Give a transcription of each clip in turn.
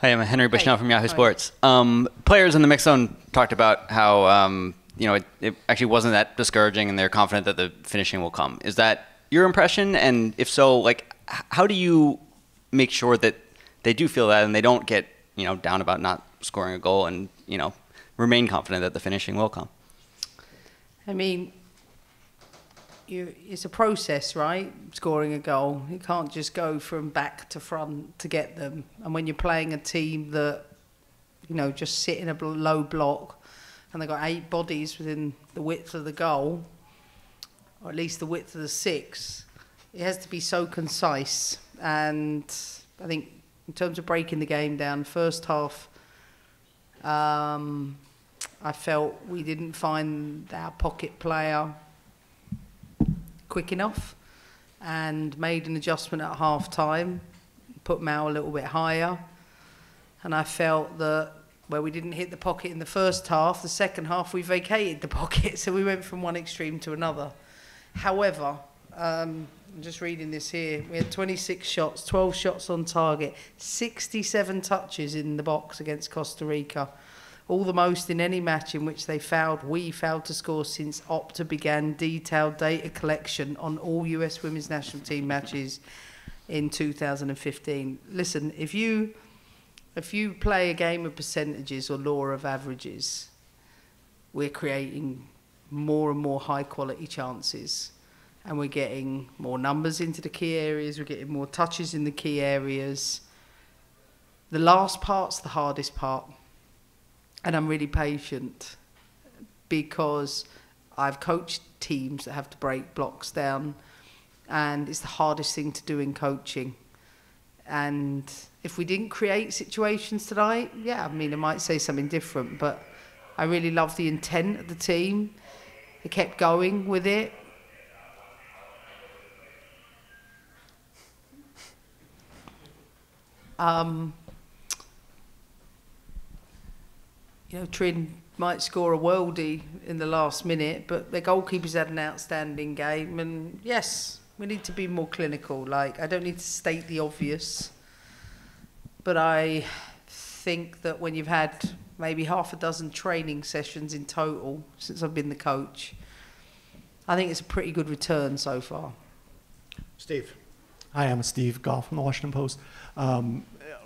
Hey, I'm Henry Bushnell from Yahoo Sports. Players in the mix zone talked about how it actually wasn't that discouraging, and they're confident that the finishing will come. Is that your impression? And if so, how do you make sure that they do feel that and they don't get down about not scoring a goal and remain confident that the finishing will come? I mean, it's a process, right? Scoring a goal. You can't just go from back to front to get them. And when you're playing a team that, just sit in a low block and they've got 8 bodies within the width of the goal, or at least the width of the 6, it has to be so concise. And I think in terms of breaking the game down, first half, I felt we didn't find our pocket player quick enough, and made an adjustment at half time, put Mao a little bit higher. And I felt that where we didn't hit the pocket in the first half, the second half we vacated the pocket, so we went from one extreme to another. However, I'm just reading this here, we had 26 shots, 12 shots on target, 67 touches in the box against Costa Rica, all the most in any match in which we failed to score since Opta began detailed data collection on all US women's national team matches in 2015. Listen, if you play a game of percentages or law of averages, we're creating more and more high quality chances, and we're getting more numbers into the key areas, we're getting more touches in the key areas. The last part's the hardest part. And I'm really patient because I've coached teams that have to break blocks down, and it's the hardest thing to do in coaching. And if we didn't create situations tonight, I might say something different, but I really love the intent of the team. They kept going with it. Trin might score a worldie in the last minute, but the goalkeeper's had an outstanding game. And yes, we need to be more clinical. I don't need to state the obvious, but I think that when you've had maybe half a dozen training sessions in total since I've been the coach, I think it's a pretty good return so far. Steve. Hi, I'm Steve Goff from the Washington Post.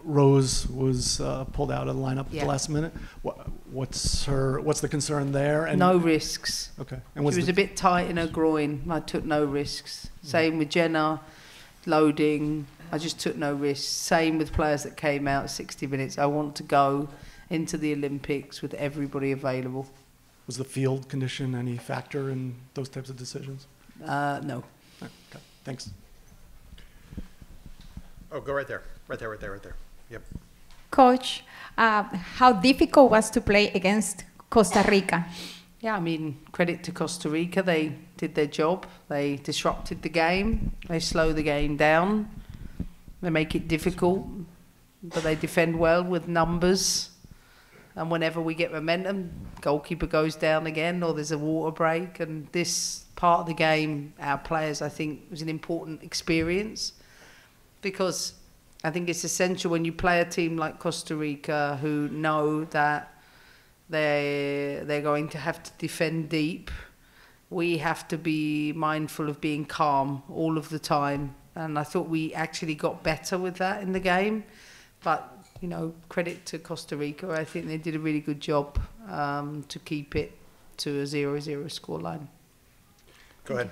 Rose was pulled out of the lineup at the last minute. What's the concern there? And no risks. Okay. And she was a bit tight in her groin. I took no risks. Same with Jenna, loading. I just took no risks. Same with players that came out 60 minutes. I want to go into the Olympics with everybody available. Was the field condition any factor in those types of decisions? No. Okay. Thanks. Oh, go right there. Right there. Yep. Coach, how difficult was to play against Costa Rica? Yeah, credit to Costa Rica. They did their job. They disrupted the game. They slow the game down. They make it difficult, but they defend well with numbers. And whenever we get momentum, goalkeeper goes down again, or there's a water break. And this part of the game, our players, I think, was an important experience, because I think it's essential when you play a team like Costa Rica, who know that they're going to have to defend deep. We have to be mindful of being calm all of the time. And I thought we actually got better with that in the game. But, credit to Costa Rica. I think they did a really good job to keep it to a 0-0 scoreline. Go ahead.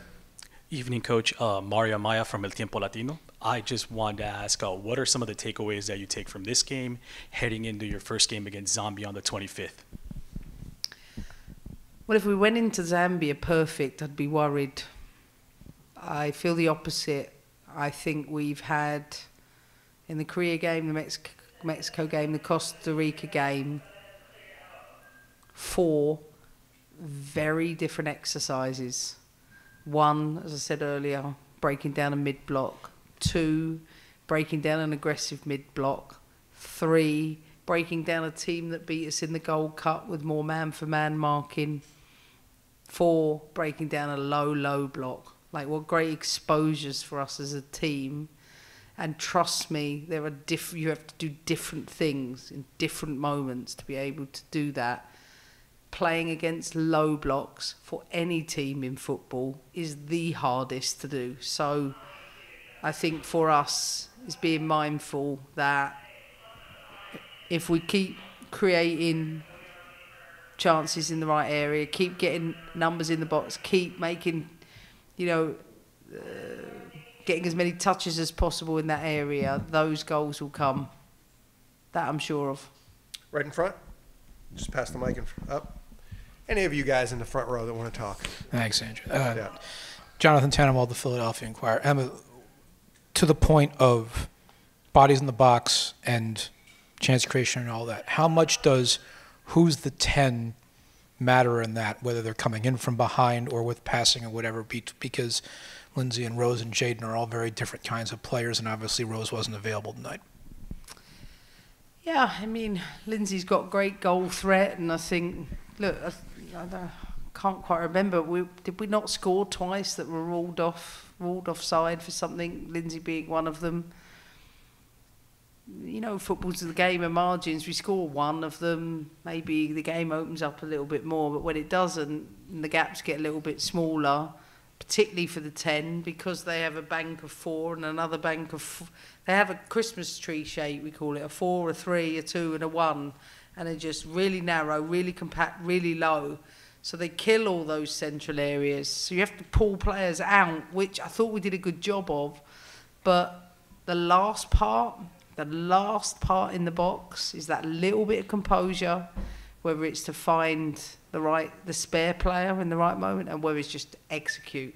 Evening, Coach. Mario Amaya from El Tiempo Latino. I just wanted to ask, what are some of the takeaways that you take from this game heading into your first game against Zambia on the 25th? Well, if we went into Zambia perfect, I'd be worried. I feel the opposite. I think we've had, in the Korea game, the Mexico game, the Costa Rica game, 4 very different exercises. 1, as I said earlier, breaking down a mid-block. 2, breaking down an aggressive mid-block. 3, breaking down a team that beat us in the Gold Cup with more man-for-man marking. 4, breaking down a low block. What great exposures for us as a team. And trust me, there are you have to do different things in different moments to be able to do that. Playing against low blocks for any team in football is the hardest to do. So I think for us is being mindful that if we keep creating chances in the right area, keep getting numbers in the box, keep making, getting as many touches as possible in that area, those goals will come. That I'm sure of. Right in front. Just pass the mic up. Any of you guys in the front row that want to talk? Thanks, Andrew. Yeah. Jonathan Tannenwald, the Philadelphia Inquirer. Emma, to the point of bodies in the box and chance creation and all that, how much does who's the 10 matter in that, whether they're coming in from behind or with passing or whatever, because Lindsay and Rose and Jaden are all very different kinds of players, and obviously Rose wasn't available tonight. Yeah, I mean, Lindsay's got great goal threat, and I think, look, I can't quite remember. Did we not score twice that were ruled offside for something? Lindsay being one of them. Football's the game of margins. We score one of them, maybe the game opens up a little bit more. But when it doesn't, and the gaps get a little bit smaller, particularly for the 10, because they have a bank of 4 and another bank of. They have a Christmas tree shape, we call it, a 4, a 3, a 2, and a 1. And they're just really narrow, really compact, really low. So they kill all those central areas. So you have to pull players out, which I thought we did a good job of. But the last part in the box is that little bit of composure, whether it's to find the spare player in the right moment, and whether it's just to execute.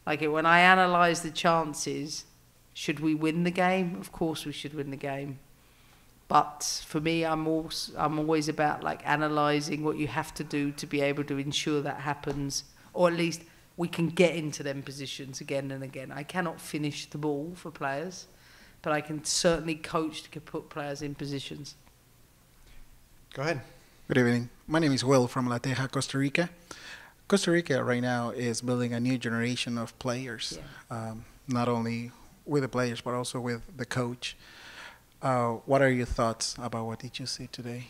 When I analyse the chances, should we win the game? Of course we should win the game. But for me, I'm always about analysing what you have to do to be able to ensure that happens, or at least we can get into them positions again and again. I cannot finish the ball for players, but I can certainly coach to put players in positions. Go ahead. Good evening. My name is Will from La Teja, Costa Rica. Costa Rica right now is building a new generation of players, not only with the players but also with the coach. What are your thoughts about what did you see today?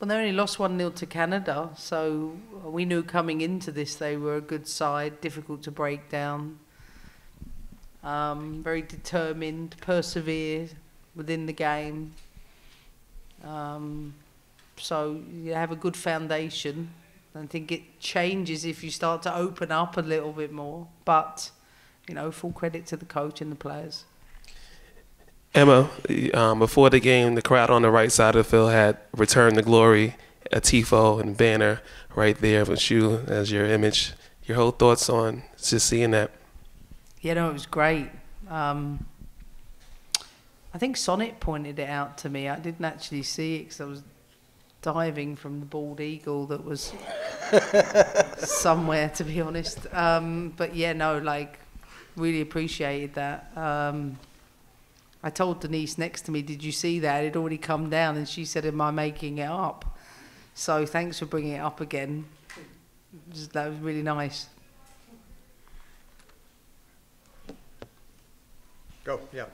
Well, they only lost 1-0 to Canada, so we knew coming into this they were a good side, difficult to break down, very determined, persevered within the game. So you have a good foundation. I think it changes if you start to open up a little bit more, but full credit to the coach and the players. Emma, before the game, the crowd on the right side of the field had Return to Glory, a tifo and banner right there with you as your image. Your whole thoughts on just seeing that? Yeah, no, it was great. I think Sonnet pointed it out to me. I didn't actually see it because I was diving from the bald eagle that was somewhere, to be honest. But yeah, no, really appreciated that. I told Denise next to me, did you see that? It had already come down, and she said, am I making it up? So thanks for bringing it up again. That was really nice. Go, yeah.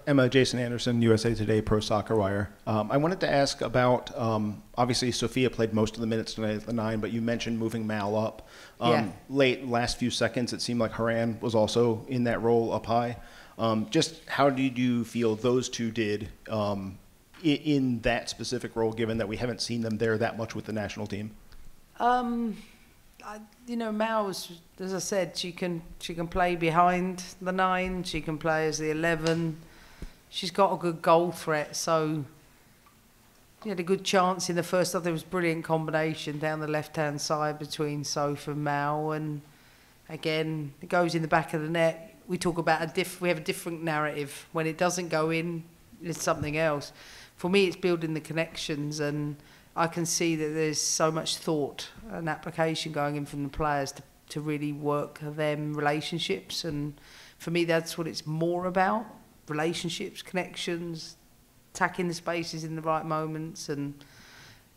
Emma, Jason Anderson, USA Today, Pro Soccer Wire. I wanted to ask about, obviously Sophia played most of the minutes tonight at the 9, but you mentioned moving Mal up. Last few seconds, it seemed like Haran was also in that role up high. Just how did you feel those two did in that specific role, given that we haven't seen them there that much with the national team? Mal was, as I said, she can play behind the 9. She can play as the 11. She's got a good goal threat. So she had a good chance in the first half. There was a brilliant combination down the left-hand side between Soph and Mal, and again it goes in the back of the net. We talk about we have a different narrative. When it doesn't go in, it's something else. For me, it's building the connections, and I can see that there's so much thought and application going in from the players to really work them relationships. And for me, that's what it's more about: relationships, connections, attacking the spaces in the right moments. And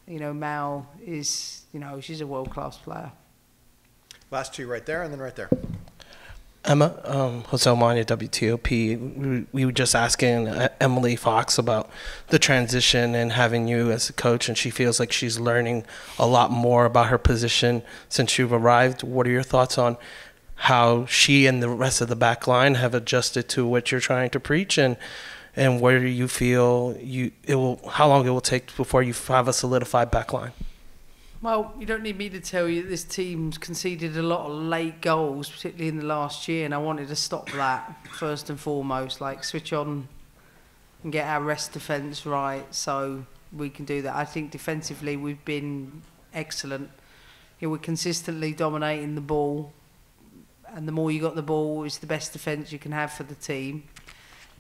Mal is, she's a world-class player. Last two right there, and then right there. Emma, Jose Omania, WTOP. We were just asking Emily Fox about the transition and having you as a coach, and she feels like she's learning a lot more about her position since you've arrived. What are your thoughts on how she and the rest of the back line have adjusted to what you're trying to preach, and where you feel how long it will take before you have a solidified back line? Well, you don't need me to tell you that this team's conceded a lot of late goals, particularly in the last year, and I wanted to stop that first and foremost, like switch on and get our rest defence right so we can do that. I think defensively we've been excellent. We're consistently dominating the ball, and the more you got the ball is the best defence you can have for the team.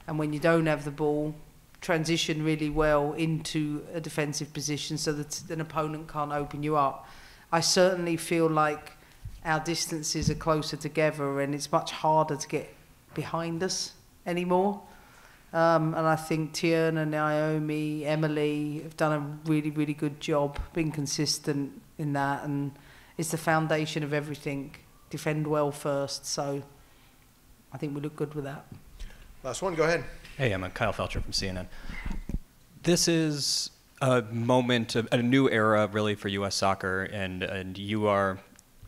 And when you don't have the ball, transition really well into a defensive position so that an opponent can't open you up. I certainly feel like our distances are closer together and it's much harder to get behind us anymore. And I think Tierna, Naomi, Emily have done a really, really good job being consistent in that, and it's the foundation of everything. Defend well first, so I think we look good with that. Last one, go ahead. Hey, I'm Kyle Felcher from CNN. This is a moment, a new era really for U.S. soccer, and you are,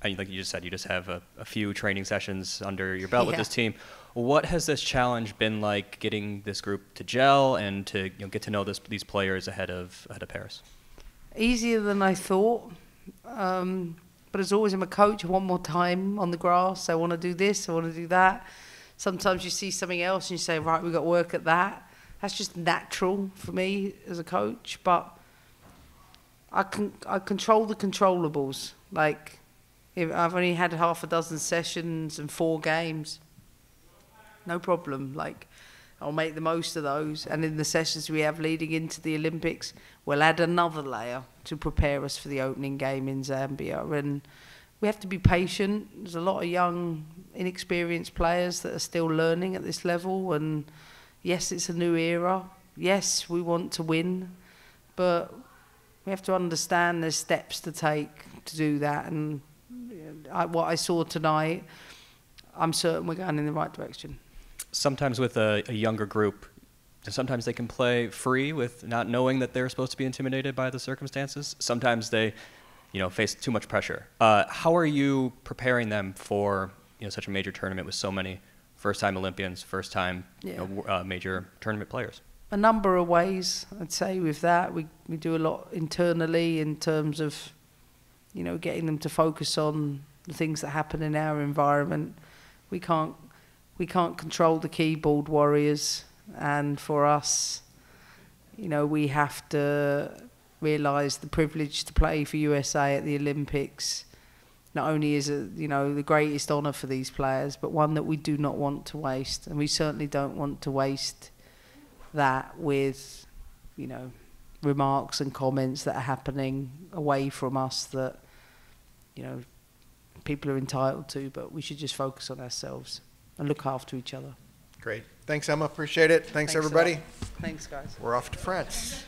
like you just said, you just have a few training sessions under your belt with this team. What has this challenge been like, getting this group to gel and to get to know these players ahead of Paris? Easier than I thought, but as always, I'm a coach. I want more time on the grass. I want to do this. I want to do that. Sometimes you see something else and you say, right, we've got to work at that. That's just natural for me as a coach. But I control the controllables. Like, if I've only had half a dozen sessions and 4 games, no problem. Like, I'll make the most of those. And in the sessions we have leading into the Olympics, we'll add another layer to prepare us for the opening game in Zambia. And we have to be patient. There's a lot of young, inexperienced players that are still learning at this level. And yes, it's a new era. Yes, we want to win. But we have to understand there's steps to take to do that. And what I saw tonight, I'm certain we're going in the right direction. Sometimes with a younger group, sometimes they can play free with not knowing that they're supposed to be intimidated by the circumstances. Sometimes they face too much pressure. How are you preparing them for such a major tournament with so many first-time Olympians, first-time major tournament players? A number of ways, I'd say, with that. We do a lot internally in terms of, getting them to focus on the things that happen in our environment. We can't control the keyboard warriors, and for us, we have to realise the privilege to play for USA at the Olympics not only is it the greatest honour for these players, but one that we do not want to waste, and we certainly don't want to waste that with remarks and comments that are happening away from us that people are entitled to, but we should just focus on ourselves and look after each other. Great. Thanks, Emma. Appreciate it. Thanks everybody. Thanks, guys. We're off to France.